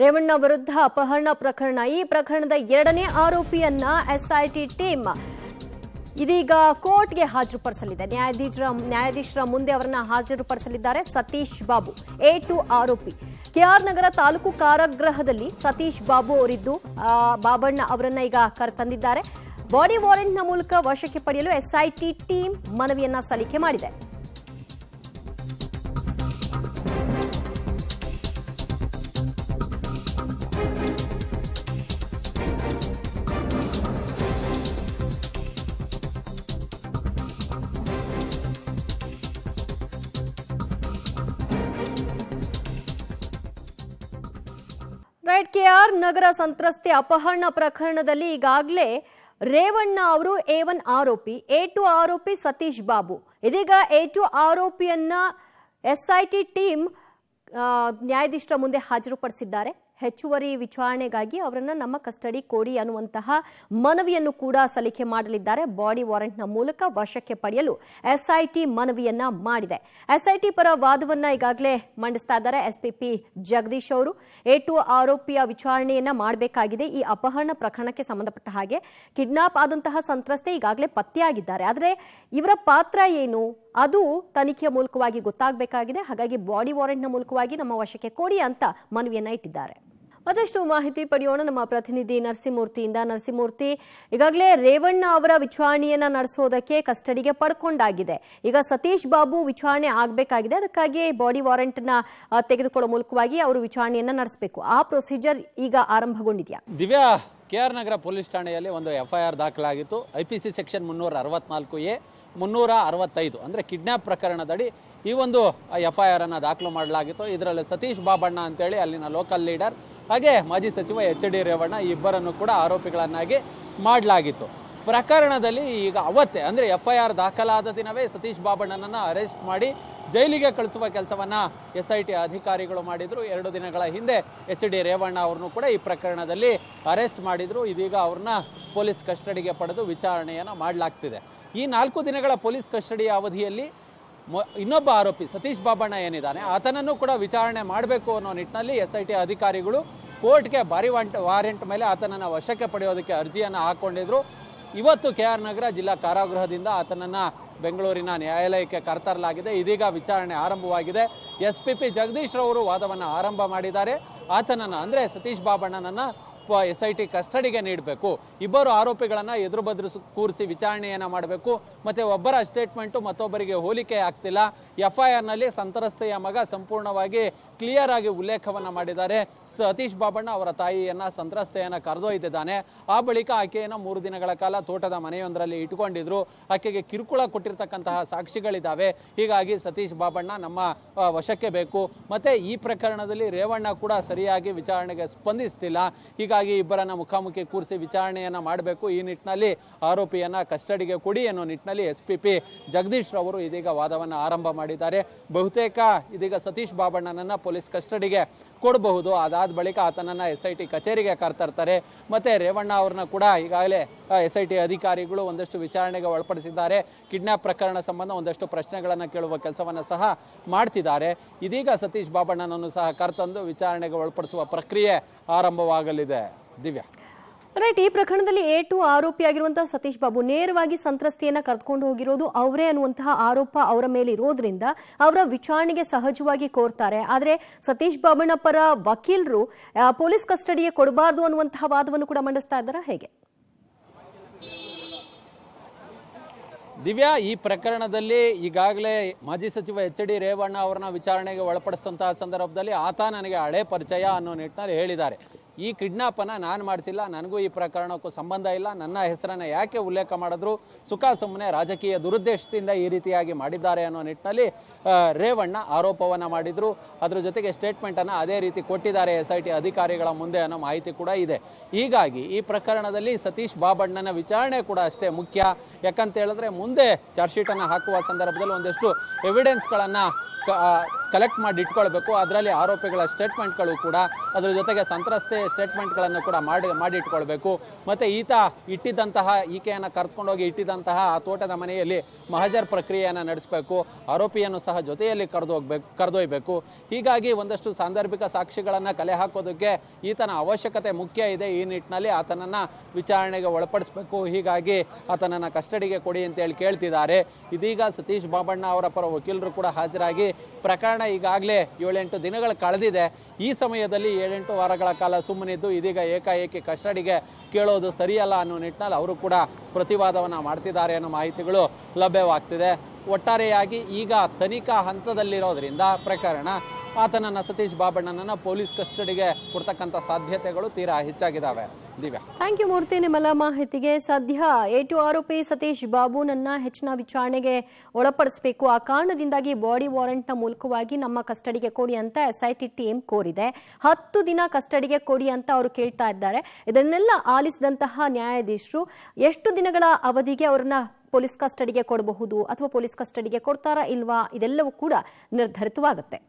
ರೇವಣ್ಣ ವಿರುದ್ಧ ಅಪಹರಣ ಪ್ರಕರಣ. ಈ ಪ್ರಕರಣದ ಎರಡನೇ ಆರೋಪಿಯನ್ನ ಎಸ್ಐಟಿ ಟೀಮ್ ಇದೀಗ ಕೋರ್ಟ್ಗೆ ಹಾಜರುಪಡಿಸಲಿದೆ. ನ್ಯಾಯಾಧೀಶರ ಮುಂದೆ ಅವರನ್ನ ಹಾಜರುಪಡಿಸಲಿದ್ದಾರೆ. ಸತೀಶ್ ಬಾಬು A2 ಆರೋಪಿ. ಕೆಆರ್ ನಗರ ತಾಲೂಕು ಕಾರಾಗೃಹದಲ್ಲಿ ಸತೀಶ್ ಬಾಬು ಅವರಿದ್ದು ಬಾಬಣ್ಣ ಅವರನ್ನ ಈಗ ಕರೆತಂದಿದ್ದಾರೆ. ಬಾಡಿ ವಾರೆಂಟ್ನ ಮೂಲಕ ವಶಕ್ಕೆ ಪಡೆಯಲು ಎಸ್ಐಟಿ ಟೀಮ್ ಮನವಿಯನ್ನ ಸಲ್ಲಿಕೆ ಮಾಡಿದೆ. ಕೆಆರ್ ನಗರ ಸಂತ್ರಸ್ತೆ ಅಪಹರಣ ಪ್ರಕರಣದಲ್ಲಿ ಈಗಾಗಲೇ ರೇವಣ್ಣ ಅವರು A1 ಆರೋಪಿ, A2 ಆರೋಪಿ ಸತೀಶ್ ಬಾಬು. ಇದೀಗ A2 ಆರೋಪಿಯನ್ನ ಎಸ್ಐಟಿ ಟೀಮ್ ನ್ಯಾಯಾಧೀಶರ ಮುಂದೆ ಹಾಜರುಪಡಿಸಿದ್ದಾರೆ. ಹೆಚ್ಚುವರಿ ವಿಚಾರಣೆಗಾಗಿ ಅವರನ್ನ ನಮ್ಮ ಕಸ್ಟಡಿ ಕೊಡಿ ಅನ್ನುವಂತಹ ಮನವಿಯನ್ನು ಕೂಡ ಸಲ್ಲಿಕೆ ಮಾಡಲಿದ್ದಾರೆ. ಬಾಡಿ ವಾರೆಂಟ್ನ ಮೂಲಕ ವಶಕ್ಕೆ ಪಡೆಯಲು ಎಸ್ಐಟಿ ಮನವಿಯನ್ನ ಮಾಡಿದೆ. ಎಸ್ಐಟಿ ಪರ ವಾದವನ್ನ ಈಗಾಗಲೇ ಮಂಡಿಸ್ತಾ ಇದ್ದಾರೆ ಎಸ್ಪಿಪಿ ಜಗದೀಶ್ ಅವರು. A2 ಆರೋಪಿಯ ವಿಚಾರಣೆಯನ್ನ ಮಾಡಬೇಕಾಗಿದೆ. ಈ ಅಪಹರಣ ಪ್ರಕರಣಕ್ಕೆ ಸಂಬಂಧಪಟ್ಟ ಹಾಗೆ ಕಿಡ್ನಾಪ್ ಆದಂತಹ ಸಂತ್ರಸ್ತೆ ಈಗಾಗಲೇ ಪತ್ತೆಯಾಗಿದ್ದಾರೆ. ಆದರೆ ಇವರ ಪಾತ್ರ ಏನು ಅದು ತನಿಖೆಯ ಮೂಲಕವಾಗಿ ಗೊತ್ತಾಗಬೇಕಾಗಿದೆ. ಹಾಗಾಗಿ ಬಾಡಿ ವಾರೆಂಟ್ನ ಮೂಲಕವಾಗಿ ನಮ್ಮ ವಶಕ್ಕೆ ಕೊಡಿ ಅಂತ ಮನವಿಯನ್ನ ಇಟ್ಟಿದ್ದಾರೆ. ಮತ್ತಷ್ಟು ಮಾಹಿತಿ ಪಡೆಯೋಣ ನಮ್ಮ ಪ್ರತಿನಿಧಿ ನರಸಿಂಹಮೂರ್ತಿಯಿಂದ. ನರಸಿಂಹಮೂರ್ತಿ, ಈಗಾಗಲೇ ರೇವಣ್ಣ ಅವರ ವಿಚಾರಣೆಯನ್ನ ನಡೆಸೋದಕ್ಕೆ ಕಸ್ಟಡಿಗೆ ಪಡ್ಕೊಂಡಾಗಿದೆ. ಈಗ ಸತೀಶ್ ಬಾಬು ವಿಚಾರಣೆ ಆಗಬೇಕಾಗಿದೆ. ಅದಕ್ಕಾಗಿ ಬಾಡಿ ವಾರೆಂಟ್ ನ ತೆಗೆದುಕೊಳ್ಳುವ ಮೂಲಕವಾಗಿ ಅವರು ವಿಚಾರಣೆಯನ್ನ ನಡೆಸಬೇಕು. ಆ ಪ್ರೊಸೀಜರ್ ಈಗ ಆರಂಭಗೊಂಡಿದೆಯಾ? ದಿವ್ಯಾ, ಕೆಆರ್ ನಗರ ಪೊಲೀಸ್ ಠಾಣೆಯಲ್ಲಿ ಒಂದು FIR ದಾಖಲಾಗಿತ್ತು. IPC ಸೆಕ್ಷನ್ 364A 365 ಅಂದರೆ ಕಿಡ್ನಾಪ್ ಪ್ರಕರಣದಡಿ ಈ ಒಂದು FIR ಅನ್ನು ದಾಖಲು ಮಾಡಲಾಗಿತ್ತು. ಇದರಲ್ಲಿ ಸತೀಶ್ ಬಾಬಣ್ಣ ಅಂತೇಳಿ ಅಲ್ಲಿನ ಲೋಕಲ್ ಲೀಡರ್ ಹಾಗೆ ಮಾಜಿ ಸಚಿವ HD ರೇವಣ್ಣ ಇಬ್ಬರನ್ನು ಕೂಡ ಆರೋಪಿಗಳನ್ನಾಗಿ ಮಾಡಲಾಗಿತ್ತು. ಪ್ರಕರಣದಲ್ಲಿ ಈಗ ಅವತ್ತೇ ಅಂದರೆ FIR ದಾಖಲಾದ ದಿನವೇ ಸತೀಶ್ ಬಾಬಣ್ಣನನ್ನು ಅರೆಸ್ಟ್ ಮಾಡಿ ಜೈಲಿಗೆ ಕಳಿಸುವ ಕೆಲಸವನ್ನು SIT ಅಧಿಕಾರಿಗಳು ಮಾಡಿದರು. 2 ದಿನಗಳ ಹಿಂದೆ HD ರೇವಣ್ಣ ಅವ್ರನ್ನೂ ಕೂಡ ಈ ಪ್ರಕರಣದಲ್ಲಿ ಅರೆಸ್ಟ್ ಮಾಡಿದರು. ಇದೀಗ ಅವ್ರನ್ನ ಪೊಲೀಸ್ ಕಸ್ಟಡಿಗೆ ಪಡೆದು ವಿಚಾರಣೆಯನ್ನು ಮಾಡಲಾಗ್ತಿದೆ. ಈ 4 ದಿನಗಳ ಪೊಲೀಸ್ ಕಸ್ಟಡಿಯ ಅವಧಿಯಲ್ಲಿ ಇನ್ನೊಬ್ಬ ಆರೋಪಿ ಸತೀಶ್ ಬಾಬಣ್ಣ ಏನಿದ್ದಾನೆ ಆತನನ್ನು ಕೂಡ ವಿಚಾರಣೆ ಮಾಡಬೇಕು ಅನ್ನೋ ನಿಟ್ಟಿನಲ್ಲಿ SIT ಅಧಿಕಾರಿಗಳು ಕೋರ್ಟ್ಗೆ ಬಾಡಿ ವಾರೆಂಟ್ ಮೇಲೆ ಆತನನ್ನು ವಶಕ್ಕೆ ಪಡೆಯೋದಕ್ಕೆ ಅರ್ಜಿಯನ್ನು ಹಾಕ್ಕೊಂಡಿದ್ರು. ಇವತ್ತು KR ನಗರ ಜಿಲ್ಲಾ ಕಾರಾಗೃಹದಿಂದ ಆತನನ್ನು ಬೆಂಗಳೂರಿನ ನ್ಯಾಯಾಲಯಕ್ಕೆ ಕರೆತರಲಾಗಿದೆ. ಇದೀಗ ವಿಚಾರಣೆ ಆರಂಭವಾಗಿದೆ. SPP ಜಗದೀಶ್ ರವರು ವಾದವನ್ನು ಆರಂಭ ಮಾಡಿದ್ದಾರೆ. ಆತನನ್ನು ಅಂದರೆ ಸತೀಶ್ ಬಾಬಣ್ಣನನ್ನು SIT ಕಸ್ಟಡಿಗೆ ನೀಡಬೇಕು, ಇಬ್ಬರು ಆರೋಪಿಗಳನ್ನು ಎದುರು ಬದುರು ಕೂರಿಸಿ ವಿಚಾರಣೆಯನ್ನು ಮಾಡಬೇಕು, ಮತ್ತು ಒಬ್ಬರ ಸ್ಟೇಟ್ಮೆಂಟು ಮತ್ತೊಬ್ಬರಿಗೆ ಹೋಲಿಕೆ ಆಗ್ತಿಲ್ಲ. FIR ನಲ್ಲಿ ಸಂತ್ರಸ್ತೆಯ ಮಗ ಸಂಪೂರ್ಣವಾಗಿ ಕ್ಲಿಯರ್ ಆಗಿ ಉಲ್ಲೇಖವನ್ನು ಮಾಡಿದ್ದಾರೆ. ಸತೀಶ್ ಬಾಬಣ್ಣ ಅವರ ತಾಯಿಯನ್ನ ಸಂತ್ರಸ್ತೆಯನ್ನ ಕರೆದೊಯ್ದಿದ್ದಾನೆ. ಆ ಬಳಿಕ ಆಕೆಯನ್ನು 3 ದಿನಗಳ ಕಾಲ ತೋಟದ ಮನೆಯೊಂದರಲ್ಲಿ ಇಟ್ಕೊಂಡಿದ್ರು. ಆಕೆಗೆ ಕಿರುಕುಳ ಕೊಟ್ಟಿರ್ತಕ್ಕಂತಹ ಸಾಕ್ಷಿಗಳಿದ್ದಾವೆ. ಹೀಗಾಗಿ ಸತೀಶ್ ಬಾಬಣ್ಣ ನಮ್ಮ ವಶಕ್ಕೆ ಬೇಕು. ಮತ್ತೆ ಈ ಪ್ರಕರಣದಲ್ಲಿ ರೇವಣ್ಣ ಕೂಡ ಸರಿಯಾಗಿ ವಿಚಾರಣೆಗೆ ಸ್ಪಂದಿಸ್ತಿಲ್ಲ. ಹೀಗಾಗಿ ಇಬ್ಬರನ್ನ ಮುಖಾಮುಖಿ ಕೂರಿಸಿ ವಿಚಾರಣೆಯನ್ನ ಮಾಡಬೇಕು. ಈ ನಿಟ್ಟಿನಲ್ಲಿ ಆರೋಪಿಯನ್ನ ಕಸ್ಟಡಿಗೆ ಕೊಡಿ ಅನ್ನೋ ನಿಟ್ಟಿನಲ್ಲಿ SPP ಜಗದೀಶ್ ರವರು ಇದೀಗ ವಾದವನ್ನು ಆರಂಭ ಮಾಡಿದ್ದಾರೆ. ಬಹುತೇಕ ಇದೀಗ ಸತೀಶ್ ಬಾಬಣ್ಣನನ್ನ ಪೊಲೀಸ್ ಕಸ್ಟಡಿಗೆ ಕೊಡಬಹುದು. ಅದಾದ ಬಳಿಕ ಆತನನ್ನ SIT ಕಚೇರಿಗೆ ಕರೆತರ್ತಾರೆ. ಮತ್ತೆ ರೇವಣ್ಣ ಅವ್ರನ್ನ ಕೂಡ ಈಗಾಗಲೇ SIT ಅಧಿಕಾರಿಗಳು ಒಂದಷ್ಟು ವಿಚಾರಣೆಗೆ ಒಳಪಡಿಸಿದ್ದಾರೆ. ಕಿಡ್ನಾಪ್ ಪ್ರಕರಣ ಸಂಬಂಧ ಒಂದಷ್ಟು ಪ್ರಶ್ನೆಗಳನ್ನು ಕೇಳುವ ಕೆಲಸವನ್ನು ಸಹ ಮಾಡ್ತಿದ್ದಾರೆ. ಇದೀಗ ಸತೀಶ್ ಬಾಬಣ್ಣನನ್ನು ಸಹ ಕರೆತಂದು ವಿಚಾರಣೆಗೆ ಒಳಪಡಿಸುವ ಪ್ರಕ್ರಿಯೆ ಆರಂಭವಾಗಲಿದೆ. ದಿವ್ಯಾ, ರೈಟ್. ಈ ಪ್ರಕರಣದಲ್ಲಿ A2 ಆರೋಪಿಯಾಗಿರುವಂತಹ ಸತೀಶ್ ಬಾಬು ನೇರವಾಗಿ ಸಂತ್ರಸ್ತೆಯನ್ನ ಕರೆದುಕೊಂಡು ಹೋಗಿರೋದು ಅವರೇ ಅನ್ನುವಂತಹ ಆರೋಪ ಅವರ ಮೇಲೆ ಇರೋದ್ರಿಂದ ಅವರ ವಿಚಾರಣೆಗೆ ಸಹಜವಾಗಿ ಕೋರ್ತಾರೆ. ಆದರೆ ಸತೀಶ್ ಬಾಬಣ್ಣ ಪರ ವಕೀಲರು ಪೊಲೀಸ್ ಕಸ್ಟಡಿಗೆ ಕೊಡಬಾರದು ಅನ್ನುವಂತಹ ವಾದವನ್ನು ಕೂಡ ಮಂಡಿಸ್ತಾ ಇದ್ದಾರೆ. ಹೇಗೆ ದಿವ್ಯಾ, ಈ ಪ್ರಕರಣದಲ್ಲಿ ಈಗಾಗಲೇ ಮಾಜಿ ಸಚಿವ HD ರೇವಣ್ಣ ಅವರನ್ನ ವಿಚಾರಣೆಗೆ ಒಳಪಡಿಸಿದಂತಹ ಸಂದರ್ಭದಲ್ಲಿ ಆತ ನನಗೆ ಹಳೆ ಪರಿಚಯ ಅನ್ನೋ ನಿಟ್ಟಿನಲ್ಲಿ ಹೇಳಿದ್ದಾರೆ. ಈ ಕಿಡ್ನಾಪನ್ನು ನಾನು ಮಾಡಿಸಿಲ್ಲ, ನನಗೂ ಈ ಪ್ರಕರಣಕ್ಕೂ ಸಂಬಂಧ ಇಲ್ಲ, ನನ್ನ ಹೆಸರನ್ನು ಯಾಕೆ ಉಲ್ಲೇಖ ಮಾಡಿದ್ರು, ಸುಖ ಸುಮ್ಮನೆ ರಾಜಕೀಯ ದುರುದ್ದೇಶದಿಂದ ಈ ರೀತಿಯಾಗಿ ಮಾಡಿದ್ದಾರೆ ಅನ್ನೋ ನಿಟ್ಟಿನಲ್ಲಿ ರೇವಣ್ಣ ಆರೋಪವನ್ನು ಮಾಡಿದ್ರು. ಅದರ ಜೊತೆಗೆ ಸ್ಟೇಟ್ಮೆಂಟನ್ನು ಅದೇ ರೀತಿ ಕೊಟ್ಟಿದ್ದಾರೆ SIT ಅಧಿಕಾರಿಗಳ ಮುಂದೆ ಅನ್ನೋ ಮಾಹಿತಿ ಕೂಡ ಇದೆ. ಹೀಗಾಗಿ ಈ ಪ್ರಕರಣದಲ್ಲಿ ಸತೀಶ್ ಬಾಬಣ್ಣನ ವಿಚಾರಣೆ ಕೂಡ ಅಷ್ಟೇ ಮುಖ್ಯ. ಯಾಕಂತ ಹೇಳಿದ್ರೆ ಮುಂದೆ ಚಾರ್ಜ್ ಶೀಟನ್ನು ಹಾಕುವ ಸಂದರ್ಭದಲ್ಲಿ ಒಂದಷ್ಟು ಎವಿಡೆನ್ಸ್ಗಳನ್ನು ಕಲೆಕ್ಟ್ ಮಾಡಿ ಇಟ್ಕೊಳ್ಬೇಕು. ಅದರಲ್ಲಿ ಆರೋಪಿಗಳ ಸ್ಟೇಟ್ಮೆಂಟ್ಗಳು ಕೂಡ, ಅದರ ಜೊತೆಗೆ ಸಂತ್ರಸ್ತೆ ಸ್ಟೇಟ್ಮೆಂಟ್ಗಳನ್ನು ಕೂಡ ಮಾಡಿ ಇಟ್ಕೊಳ್ಬೇಕು. ಮತ್ತು ಇಟ್ಟಿದ್ದಂತಹ ಈಕೆಯನ್ನು ಕರೆದುಕೊಂಡೋಗಿ ಇಟ್ಟಿದ್ದಂತಹ ಆ ತೋಟದ ಮನೆಯಲ್ಲಿ ಮಹಜರ್ ಪ್ರಕ್ರಿಯೆಯನ್ನು ನಡೆಸಬೇಕು. ಆರೋಪಿಯನ್ನು ಸಹ ಜೊತೆಯಲ್ಲಿ ಕರೆದೊಯ್ಬೇಕು. ಹೀಗಾಗಿ ಒಂದಷ್ಟು ಸಾಂದರ್ಭಿಕ ಸಾಕ್ಷಿಗಳನ್ನು ಕಲೆ ಹಾಕೋದಕ್ಕೆ ಈತನ ಅವಶ್ಯಕತೆ ಮುಖ್ಯ ಇದೆ. ಈ ನಿಟ್ಟಿನಲ್ಲಿ ಆತನನ್ನು ವಿಚಾರಣೆಗೆ ಒಳಪಡಿಸಬೇಕು. ಹೀಗಾಗಿ ಆತನನ್ನು ಕಸ್ಟಡಿಗೆ ಕೊಡಿ ಅಂತೇಳಿ ಕೇಳ್ತಿದ್ದಾರೆ. ಇದೀಗ ಸತೀಶ್ ಬಾಬಣ್ಣ ಅವರ ಪರ ವಕೀಲರು ಕೂಡ ಹಾಜರಾಗಿ ಪ್ರಕರಣ ಈಗಾಗಲೇ 7-8 ದಿನಗಳು ಕಳೆದಿದೆ. ಈ ಸಮಯದಲ್ಲಿ 7-8 ವಾರಗಳ ಕಾಲ ಸುಮ್ಮನಿದ್ದು ಇದೀಗ ಏಕಾಏಕಿ ಕಸ್ಟಡಿಗೆ ಕೇಳೋದು ಸರಿಯಲ್ಲ ಅನ್ನೋ ನಿಟ್ಟಿನಲ್ಲಿ ಅವರು ಕೂಡ ಪ್ರತಿವಾದವನ್ನು ಮಾಡ್ತಿದ್ದಾರೆ ಅನ್ನೋ ಮಾಹಿತಿಗಳು ಲಭ್ಯವಾಗ್ತಿದೆ. ಒಟ್ಟಾರೆಯಾಗಿ ಈಗ ತನಿಖಾ ಹಂತದಲ್ಲಿರೋದ್ರಿಂದ ಪ್ರಕರಣ ಆತನನ್ನು ಸತೀಶ್ ಬಾಬಣ್ಣನನ್ನು ಪೊಲೀಸ್ ಕಸ್ಟಡಿಗೆ ಕೊಡ್ತಕ್ಕಂಥ ಸಾಧ್ಯತೆಗಳು ತೀರಾ ಹೆಚ್ಚಾಗಿದ್ದಾವೆ. ದಿವ್ಯಾ, ಥ್ಯಾಂಕ್ ಯು ಮೂರ್ತಿ, ನಿಮ್ಮೆಲ್ಲ ಮಾಹಿತಿಗೆ. ಸದ್ಯ A2 ಆರೋಪಿ ಸತೀಶ್ ಬಾಬುನನ್ನ ಹೆಚ್ಚಿನ ವಿಚಾರಣೆಗೆ ಒಳಪಡಿಸಬೇಕು. ಆ ಕಾರಣದಿಂದಾಗಿ ಬಾಡಿ ವಾರೆಂಟ್ನ ಮೂಲಕವಾಗಿ ನಮ್ಮ ಕಸ್ಟಡಿಗೆ ಕೊಡಿ ಅಂತ SIT ಟೀಮ್ ಕೋರಿದೆ. 10 ದಿನ ಕಸ್ಟಡಿಗೆ ಕೊಡಿ ಅಂತ ಅವರು ಕೇಳ್ತಾ ಇದ್ದಾರೆ. ಇದನ್ನೆಲ್ಲ ಆಲಿಸಿದಂತಹ ನ್ಯಾಯಾಧೀಶರು ಎಷ್ಟು ದಿನಗಳ ಅವಧಿಗೆ ಅವರನ್ನ ಪೊಲೀಸ್ ಕಸ್ಟಡಿಗೆ ಕೊಡಬಹುದು ಅಥವಾ ಪೊಲೀಸ್ ಕಸ್ಟಡಿಗೆ ಕೊಡ್ತಾರಾ ಇಲ್ವಾ ಇದೆಲ್ಲವೂ ಕೂಡ ನಿರ್ಧರಿತವಾಗುತ್ತೆ.